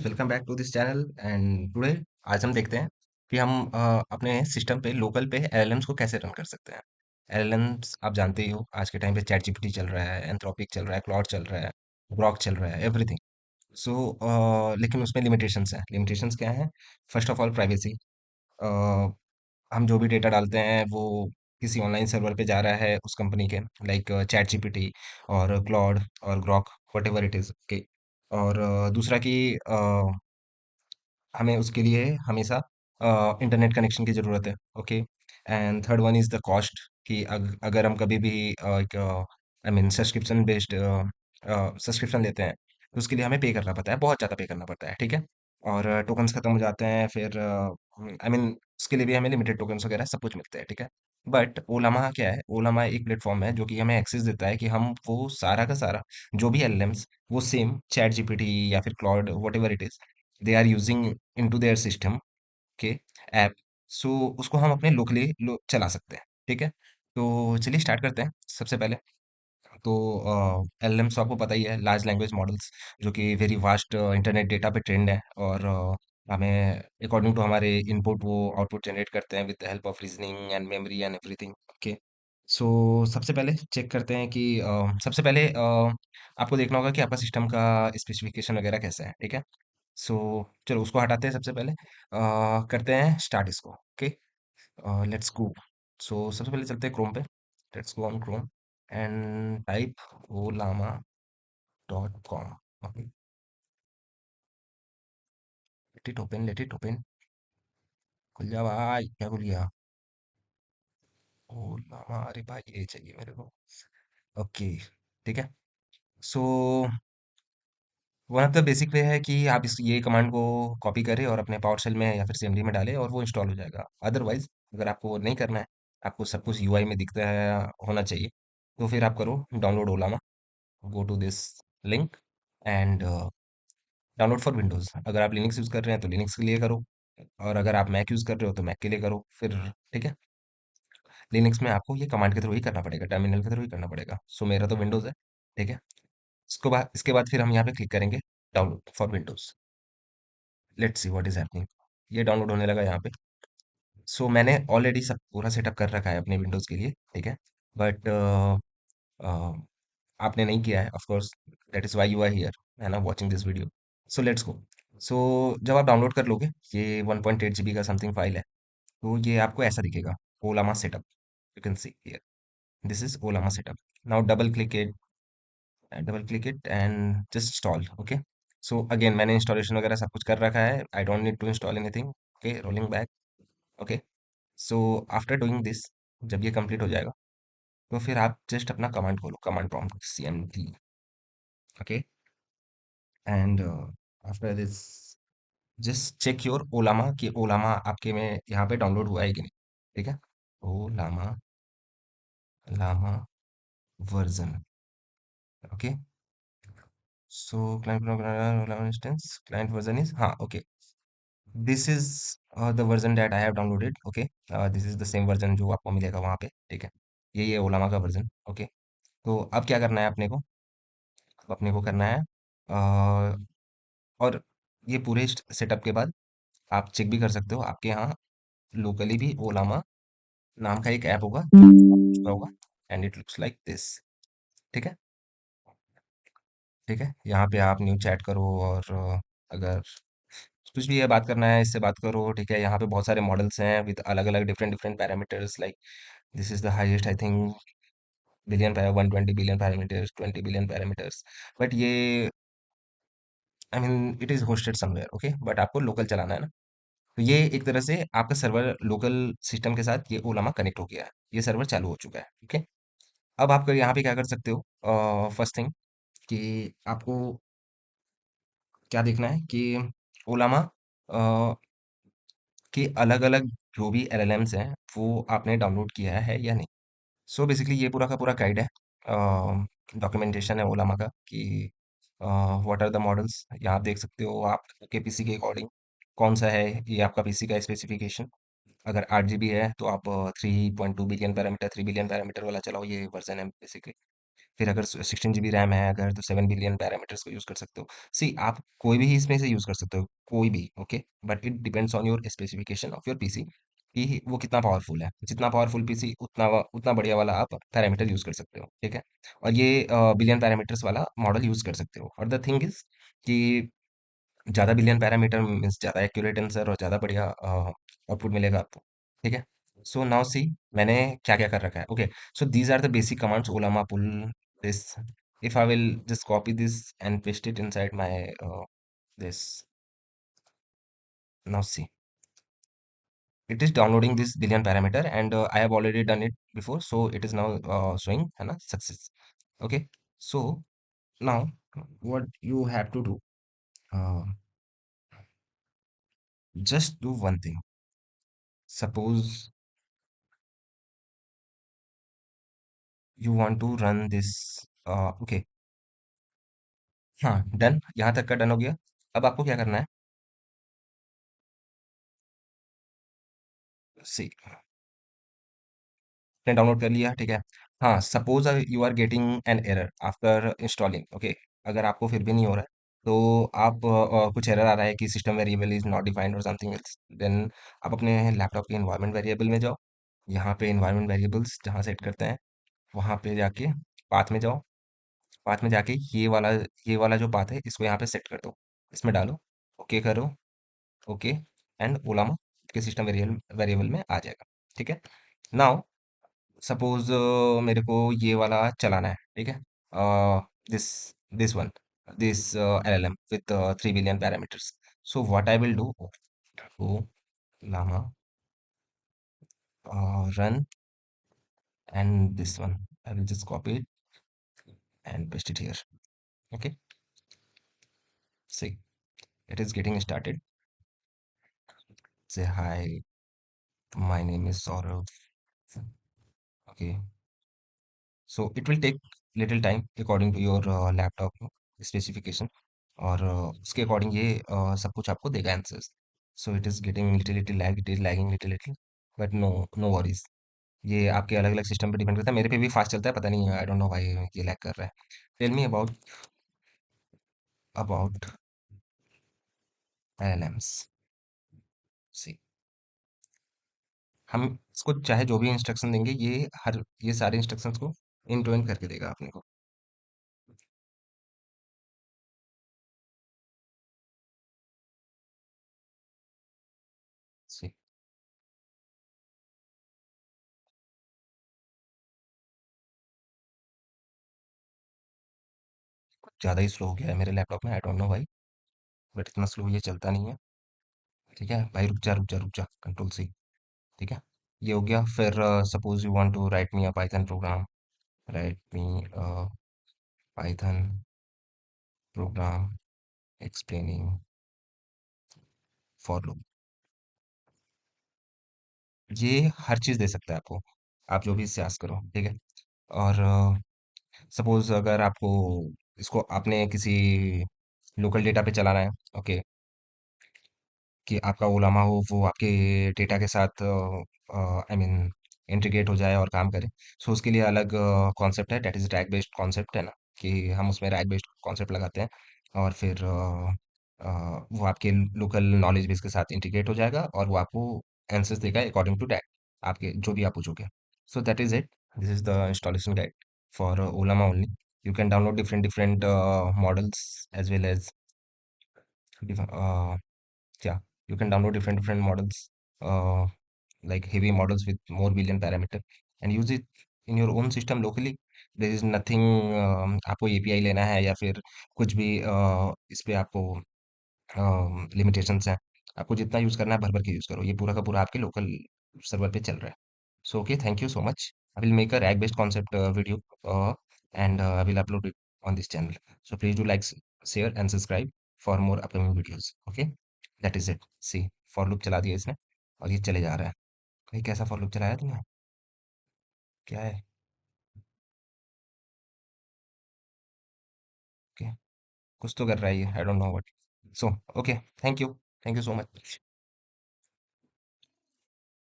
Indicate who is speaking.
Speaker 1: Welcome back to this channel and today आज हम देखते हैं कि हम अपने सिस्टम पे लोकल पे एलएलएम्स को कैसे रन कर सकते हैं। एलएलएम्स आप जानते ही हो, आज के टाइम पे चैट जीपीटी चल रहा है, एंथ्रोपिक चल रहा है, क्लॉड चल रहा है, ग्रॉक चल रहा है, एवरीथिंग। सो लेकिन उसमें लिमिटेशंस हैं। लिमिटेशंस क्या हैं? First of all privacy. हम जो भी डेटा डालते हैं वो किसी ऑनलाइन सर्वर पे जा रहा है उस कंपनी के, लाइक चैट जीपीटी और क्लॉड और Grok, what ever it is, okay. और दूसरा कि हमें उसके लिए हमेशा इंटरनेट कनेक्शन की ज़रूरत है, okay. And third one is the cost, कि अगर हम कभी भी एक आई मीन सब्सक्रिप्शन लेते हैं तो उसके लिए हमें पे करना पड़ता है, बहुत ज़्यादा पे करना पड़ता है, ठीक है। और टोकन्स खत्म हो जाते हैं, फिर आई मीन उसके लिए भी हमें लिमिटेड टोकन्स वगैरह सब कुछ मिलते हैं, ठीक है। बट ओलामा क्या है? ओलामा एक प्लेटफॉर्म है जो कि हमें एक्सेस देता है कि हम वो सारा का सारा जो भी एलएलएम्स वो सेम चैट जीपीटी या फिर Claude whatever it is they are using into their system के ऐप, सो उसको हम अपने लोकली चला सकते हैं, ठीक है। तो चलिए स्टार्ट करते हैं सबसे पहले। तो एलएलएम्स तो आपको पता ही है, लार्ज लैंग्वेज मॉडल्स, जो कि वेरी वास्ट इंटरनेट डेटा पे ट्रेंड है, और हमें अकॉर्डिंग टू हमारे इनपुट वो आउटपुट जनरेट करते हैं with the help of reasoning and memory and everything, okay. So सबसे पहले चेक करते हैं कि सबसे पहले आपको देखना होगा कि आपका सिस्टम का स्पेसिफिकेशन वगैरह कैसा है, ठीक है। सो चलो उसको हटाते हैं सबसे पहले, करते हैं स्टार्ट इसको, ओके। Let's go. सो सबसे पहले चलते हैं क्रोम पे। Let's go on Chrome and type olama.com, okay. Let it open, खुल जा भाई, क्या खुल गया? ओलामा, अरे भाई ये चाहिए मेरे को, ओके, ठीक है। So one of the basic way है कि आप इस ये कमांड को कॉपी करें और अपने पावर शेल में या फिर सीएमडी में डालें और वो इंस्टॉल हो जाएगा। अदरवाइज अगर आपको वो नहीं करना है, आपको सब कुछ यूआई में दिखता है होना चाहिए, तो फिर आप करो download Ollama. Go to this link and download for Windows. अगर आप लिनक्स यूज़ कर रहे हैं तो लिनक्स के लिए करो, और अगर आप मैक यूज़ कर रहे हो तो मैक के लिए करो फिर, ठीक है। लिनक्स में आपको ये कमांड के थ्रू ही करना पड़ेगा, टर्मिनल के थ्रू ही करना पड़ेगा। सो मेरा तो विंडोज़ है, ठीक है। इसके बाद फिर हम यहाँ पे क्लिक करेंगे download for Windows. Let's see what is happening. ये डाउनलोड होने लगा यहाँ पे। सो मैंने ऑलरेडी सब पूरा सेटअप कर रखा है अपने विंडोज़ के लिए, ठीक है। बट आपने नहीं किया है, of course, that is why you are here, है ना, watching this video. So let's go. So जब आप डाउनलोड कर लोगे, ये 1.8 जीबी का समथिंग फाइल है, तो ये आपको ऐसा दिखेगा, Ollama setup. You can see here, this is Ollama setup. Now double click it and just install, okay. So again मैंने इंस्टॉलेशन वगैरह सब कुछ कर रखा है, I don't need to install anything, okay. Rolling back, okay. So after doing this, जब ये complete हो जाएगा तो फिर आप जस्ट अपना कमांड खोलो, command prompt cmd, okay. And after this just check your Ollama, कि ओलामा आपके में यहाँ पे डाउनलोड हुआ है कि नहीं, ठीक है। Ollama Llama version, okay. So client instance client version is, हाँ, okay. This is the version that I have downloaded, okay. This is the same version जो आपको मिलेगा वहाँ पे, ठीक है। ये ओलामा का वर्जन, ओके। तो अब क्या करना है अपने को? अपने को करना है और ये पूरे सेटअप के बाद आप चेक भी कर सकते हो, आपके यहाँ लोकली भी ओलामा नाम का एक ऐप होगा जो आपका होगा, and it looks like this, ठीक है। ठीक है, यहाँ पे आप न्यू चैट करो, और अगर कुछ भी ये बात करना है इससे बात करो, ठीक है। यहाँ पे बहुत सारे मॉडल्स हैं विद अलग अलग different different parameters, like this is the highest I think, 120 billion parameters, 20 billion parameters. But ये I mean it is hosted somewhere, okay, but आपको लोकल चलाना है ना। तो ये एक तरह से आपका सर्वर लोकल सिस्टम के साथ ये ओलामा कनेक्ट हो गया है, ये सर्वर चालू हो चुका है, ओके। अब आप यहाँ पे क्या कर सकते हो? फर्स्ट थिंग कि आपको क्या देखना है कि ओलामा के अलग अलग जो भी एलएलएम्स हैं वो आपने डाउनलोड किया है या नहीं। सो बेसिकली ये पूरा का पूरा गाइड है, डॉक्यूमेंटेशन है ओलामा का, कि व्हाट आर द मॉडल्स। यहाँ आप देख सकते हो आपके पीसी के अकॉर्डिंग कौन सा है ये आपका पीसी का स्पेसिफिकेशन। अगर 8 जीबी है तो आप 3.2 बिलियन पैरामीटर, 3 बिलियन पैरामीटर वाला चलाओ, ये वर्जन है बेसिकली। फिर अगर 16 GB रैम है अगर, तो 7 बिलियन पैरामीटर्स को यूज़ कर सकते हो। सी आप कोई भी इसमें से यूज़ कर सकते हो, कोई भी, okay. But it depends on your specification of your PC कि वो कितना पावरफुल है। जितना पावरफुल पीसी उतना बढ़िया वाला आप पैरामीटर यूज़ कर सकते हो, ठीक है। और ये बिलियन पैरामीटर्स वाला मॉडल यूज़ कर सकते हो। और द थिंग इज कि ज़्यादा बिलियन पैरामीटर मीन्स ज़्यादा एक्यूरेट आंसर और ज़्यादा बढ़िया आउटपुट मिलेगा आपको, ठीक है। सो नाउ सी मैंने क्या क्या कर रखा है, okay. So these are the basic commands Ollama pull this. If I will just copy this and paste it inside my this. Now see, it is downloading this billion parameter, and I have already done it before, so it is now showing है ना success, okay. So now what you have to do, uh, just do one thing. Suppose you want to run this, okay, हाँ done, यहाँ तक का done हो गया। अब आपको क्या करना है, सी ने डाउनलोड कर लिया, ठीक है। हाँ, suppose you are getting an error after installing, okay. अगर आपको फिर भी नहीं हो रहा है, तो आप कुछ एरर आ रहा है कि system variable is not defined और समथिंग एल्स, देन आप अपने लैपटॉप के इन्वायरमेंट वेरिएबल में जाओ। यहाँ पे इन्वायरमेंट वेरिएबल्स जहाँ सेट करते हैं, वहाँ पे जाके पाथ में जाओ। पाथ में जाके ये वाला जो पाथ है इसको यहाँ पे सेट कर दो, इसमें डालो, ओके करो, ओके। एंड ओलामा के सिस्टम वेरिएबल वेरिएबल में आ जाएगा, ठीक है। नाउ सपोज मेरे को ये वाला चलाना है, ठीक है। This this one, this LLM with 3 billion parameters. So what I will do, O llama run, and this one I will just copy it and paste it here, okay. See, it is getting started. Say hi, my name is Saurav, okay. So it will take little time according to your laptop specification, और उसके according ये सब कुछ आपको देगा answers. So it is getting little little lag, it is lagging little little, but no, no worries. ये आपके अलग अलग सिस्टम पे डिपेंड करता है, मेरे पे भी फास्ट चलता है, पता नहीं आई डोंट नो व्हाई ये लैग कर रहा है। Tell me about LLMs। See हम इसको चाहे जो भी इंस्ट्रक्शन देंगे, ये सारे इंस्ट्रक्शंस को इन टू एंड करके देगा अपने को। सी कुछ ज़्यादा ही स्लो हो गया है मेरे लैपटॉप में, आई डोंट नो व्हाई, बट इतना स्लो ये चलता नहीं है, ठीक है भाई। रुक जा रुक जा रुक जा, कंट्रोल सी, ठीक है। ये हो गया। फिर suppose you want to write me a Python program, write me a Python program explaining for loop. ये हर चीज़ दे सकता है आपको, आप जो भी इससे आस्क करो, ठीक है। और सपोज अगर आपको इसको आपने किसी लोकल डेटा पे चलाना है, ओके, कि आपका ओलामा हो वो आपके डेटा के साथ आई मीन इंटीग्रेट हो जाए और काम करे। सो उसके लिए अलग कॉन्सेप्ट है, that is RAG based concept है ना, कि हम उसमें रैक बेस्ड कॉन्सेप्ट लगाते हैं, और फिर वो आपके लोकल नॉलेज बेस के साथ इंटीग्रेट हो जाएगा और वो आपको आंसर्स देगा अकॉर्डिंग टू दैट, आपके जो भी आप पूछोगे। So that is it, this is the installation guide for Ollama only. You can download different different models as well as, yeah, you can download different models, uh, like heavy models with more billion parameter, and use it in your own system locally. There is nothing, आपको API लेना है या फिर कुछ भी इस पे आपको लिमिटेशंस हैं। आपको जितना यूज़ करना है भर भर के यूज़ करो, ये पूरा का पूरा आपके लोकल सर्वर पे चल रहा है। So okay, thank you so much. I will make a rack based concept video, and I will upload it on this channel. So please do like, share and subscribe for more upcoming videos. Okay, that is it. See, for loop चला दिया इसने और ये चले जा रहा है। भाई कैसा for loop चलाया तुमने, क्या है? ओके, कुछ तो कर रहा है ये, आई don't know what. So okay, thank you so much.